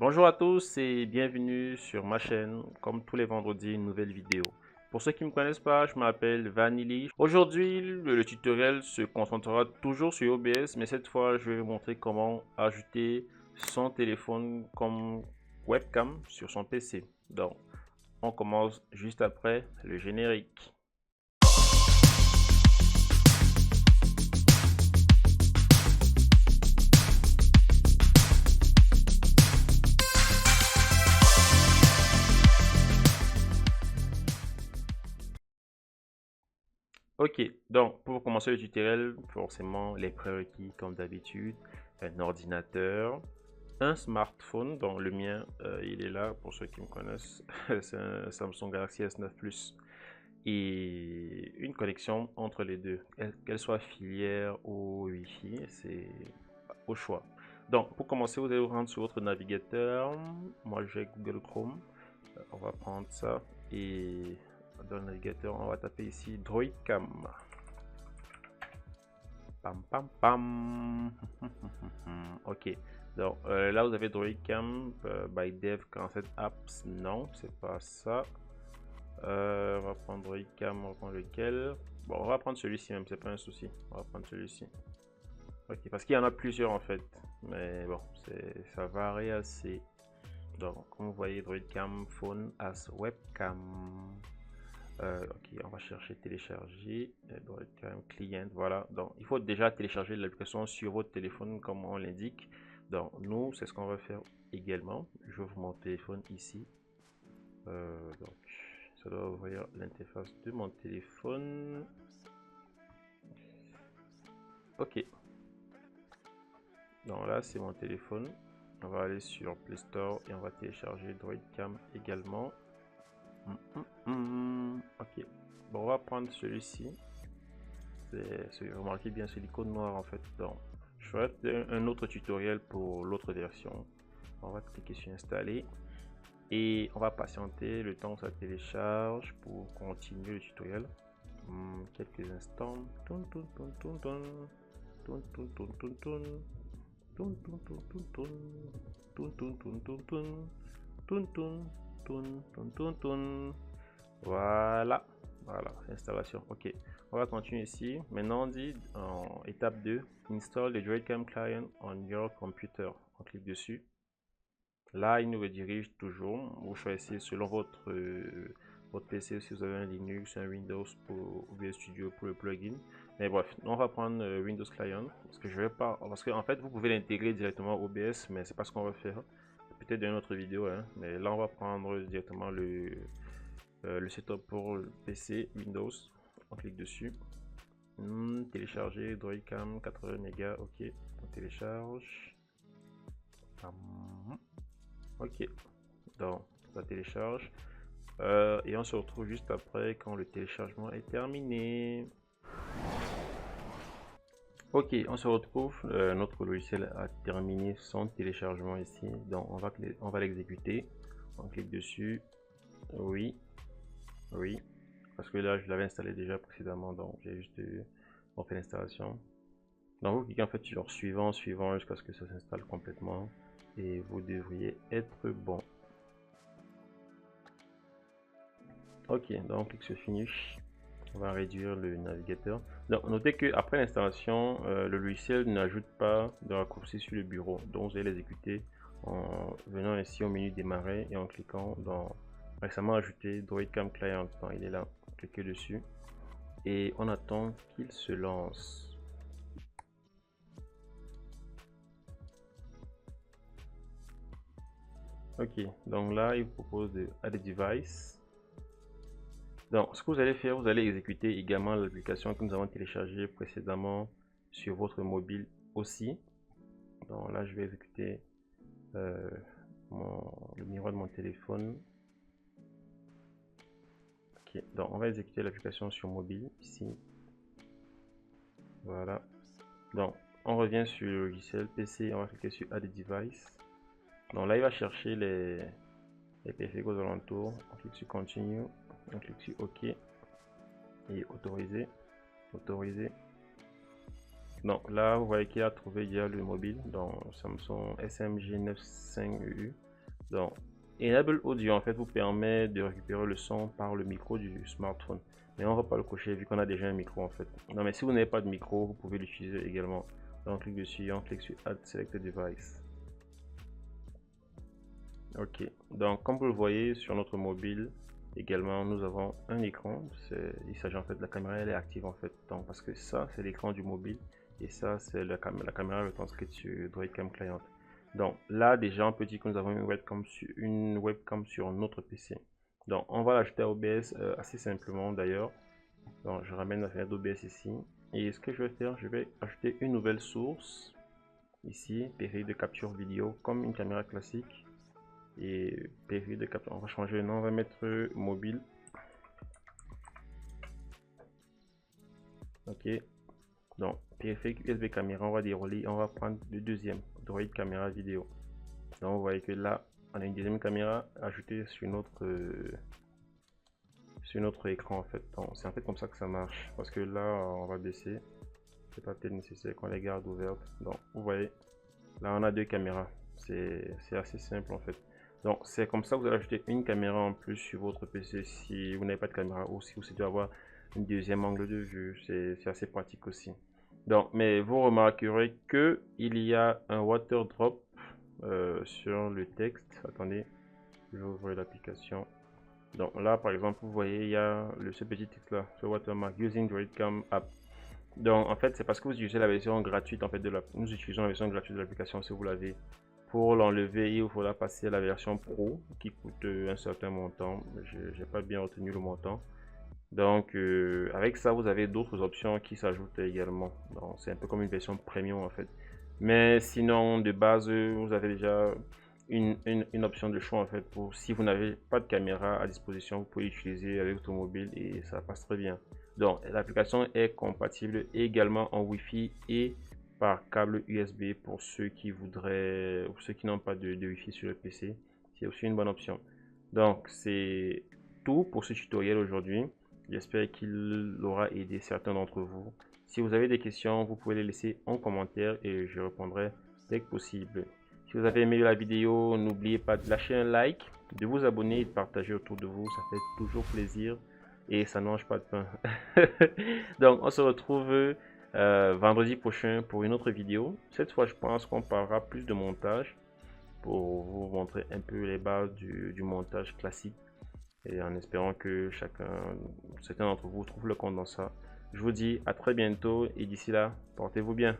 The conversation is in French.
Bonjour à tous et bienvenue sur ma chaîne. Comme tous les vendredis, une nouvelle vidéo. Pour ceux qui ne me connaissent pas, je m'appelle Vanilly. Aujourd'hui, le tutoriel se concentrera toujours sur OBS, mais cette fois, je vais vous montrer comment ajouter son téléphone comme webcam sur son PC. Donc, on commence juste après le générique. Ok, donc pour commencer le tutoriel, forcément les prérequis comme d'habitude, un ordinateur, un smartphone, donc le mien il est là pour ceux qui me connaissent, c'est un Samsung Galaxy S9 Plus, et une connexion entre les deux, qu'elle soit filaire ou Wi-Fi, c'est au choix. Donc pour commencer, vous allez vous rendre sur votre navigateur, moi j'ai Google Chrome, on va prendre ça et dans le navigateur on va taper ici Droidcam. Pam pam pam. Ok, donc là vous avez Droidcam by Dev Concept Apps. Non, c'est pas ça. On va prendre Droidcam, on va prendre lequel? Bon, on va prendre celui-ci même, c'est pas un souci. On va prendre celui-ci. Ok, parce qu'il y en a plusieurs en fait, mais bon, ça varie assez. Donc, comme vous voyez, Droidcam Phone as Webcam. Ok, on va chercher télécharger Droidcam Client. Voilà, donc il faut déjà télécharger l'application sur votre téléphone comme on l'indique. Donc, nous, c'est ce qu'on va faire également. J'ouvre mon téléphone ici. Donc, ça doit ouvrir l'interface de mon téléphone. Ok, donc là, c'est mon téléphone. On va aller sur Play Store et on va télécharger Droidcam également. Ok, bon, on va prendre celui-ci. Remarquez bien, c'est l'icône noire en fait. Donc, je ferai un autre tutoriel pour l'autre version. On va cliquer sur installer et on va patienter le temps que ça télécharge pour continuer le tutoriel. Quelques instants. Voilà, voilà, installation. Ok, on va continuer ici. Maintenant, on dit en étape 2, install the Droidcam client on your computer. On clique dessus. Là, il nous redirige toujours. Vous choisissez selon votre PC si vous avez un Linux, un Windows pour OBS Studio pour le plugin. Mais bref, on va prendre Windows Client parce que je vais pas, parce qu'en fait, vous pouvez l'intégrer directement au OBS, mais c'est pas ce qu'on va faire. Peut-être dans une autre vidéo, hein. Mais là, on va prendre directement le setup pour le PC Windows. On clique dessus. Télécharger Droidcam 80 mégas. Ok, on télécharge. Ok, donc ça télécharge. Et on se retrouve juste après quand le téléchargement est terminé. Ok, on se retrouve. Notre logiciel a terminé son téléchargement ici. Donc on va l'exécuter. On clique dessus. Oui. Oui. Parce que là, je l'avais installé déjà précédemment. Donc j'ai juste refait l'installation. Donc vous cliquez en fait sur suivant, suivant jusqu'à ce que ça s'installe complètement. Et vous devriez être bon. Ok, donc on clique sur Finish. On va réduire le navigateur. Donc, notez que après l'installation, le logiciel n'ajoute pas de raccourci sur le bureau. Donc, vous allez l'exécuter en venant ici au menu démarrer et en cliquant dans récemment ajouté Droidcam Client. Donc, il est là. Cliquez dessus et on attend qu'il se lance. Ok, donc là, il vous propose de Add a Device. Donc, ce que vous allez faire, vous allez exécuter également l'application que nous avons téléchargée précédemment sur votre mobile aussi. Donc là, je vais exécuter le miroir de mon téléphone. Ok, donc on va exécuter l'application sur mobile ici. Voilà. Donc, on revient sur le logiciel PC, on va cliquer sur Add Device. Donc là, il va chercher les périphériques aux alentours. On clique sur Continue, on clique sur OK et Autoriser. Autoriser. Donc là, vous voyez qu'il a trouvé déjà le mobile dans Samsung SMG 95EU. Donc, Enable Audio en fait vous permet de récupérer le son par le micro du smartphone. Mais on va pas le cocher vu qu'on a déjà un micro en fait. Non, mais si vous n'avez pas de micro, vous pouvez l'utiliser également. Donc, on clique dessus, on clique sur Add Selected Device. Ok, donc comme vous le voyez sur notre mobile également, nous avons un écran. Il s'agit en fait de la caméra, elle est active en fait. Donc, parce que ça, c'est l'écran du mobile et ça, c'est la caméra retranscrite sur Droidcam Client. Donc là, déjà, on peut dire que nous avons une webcam sur notre PC. Donc, on va l'ajouter à OBS assez simplement d'ailleurs. Donc, je ramène la fenêtre d'OBS ici. Et ce que je vais faire, je vais ajouter une nouvelle source ici, période de capture vidéo, comme une caméra classique. Et période de capture, on va changer le nom, on va mettre mobile. Ok. Donc, périphérique USB caméra, on va dérouler, on va prendre le deuxième, Droid caméra vidéo. Donc, vous voyez que là, on a une deuxième caméra ajoutée sur notre écran en fait. Donc, c'est en fait comme ça que ça marche. Parce que là, on va baisser. C'est pas peut-être nécessaire qu'on les garde ouvertes. Donc, vous voyez, là, on a deux caméras. C'est assez simple en fait. Donc, c'est comme ça que vous allez ajouter une caméra en plus sur votre PC si vous n'avez pas de caméra ou si vous souhaitez avoir une deuxième angle de vue. C'est assez pratique aussi. Donc, mais vous remarquerez que il y a un water drop sur le texte. Attendez, je vais ouvrir l'application. Donc là, par exemple, vous voyez, il y a ce petit texte là, ce watermark using Droidcam app. Donc en fait, c'est parce que vous utilisez la version gratuite en fait nous utilisons la version gratuite de l'application. Si vous l'avez, pour l'enlever, il faudra passer à la version pro qui coûte un certain montant. Je n'ai pas bien retenu le montant. Donc avec ça, vous avez d'autres options qui s'ajoutent également. Donc c'est un peu comme une version premium en fait. Mais sinon, de base, vous avez déjà une option de choix en fait pour si vous n'avez pas de caméra à disposition, vous pouvez l'utiliser avec votre mobile et ça passe très bien. Donc l'application est compatible également en Wi-Fi et par câble USB pour ceux qui voudraient, ou ceux qui n'ont pas de Wi-Fi sur le PC. C'est aussi une bonne option. Donc c'est tout pour ce tutoriel aujourd'hui. J'espère qu'il aura aidé certains d'entre vous. Si vous avez des questions, vous pouvez les laisser en commentaire et je répondrai dès que possible. Si vous avez aimé la vidéo, n'oubliez pas de lâcher un like, de vous abonner et de partager autour de vous. Ça fait toujours plaisir et ça ne mange pas de pain. Donc, on se retrouve vendredi prochain pour une autre vidéo. Cette fois, je pense qu'on parlera plus de montage pour vous montrer un peu les bases du montage classique et en espérant que certains d'entre vous trouve le compte dans ça. Je vous dis à très bientôt et d'ici là, portez-vous bien.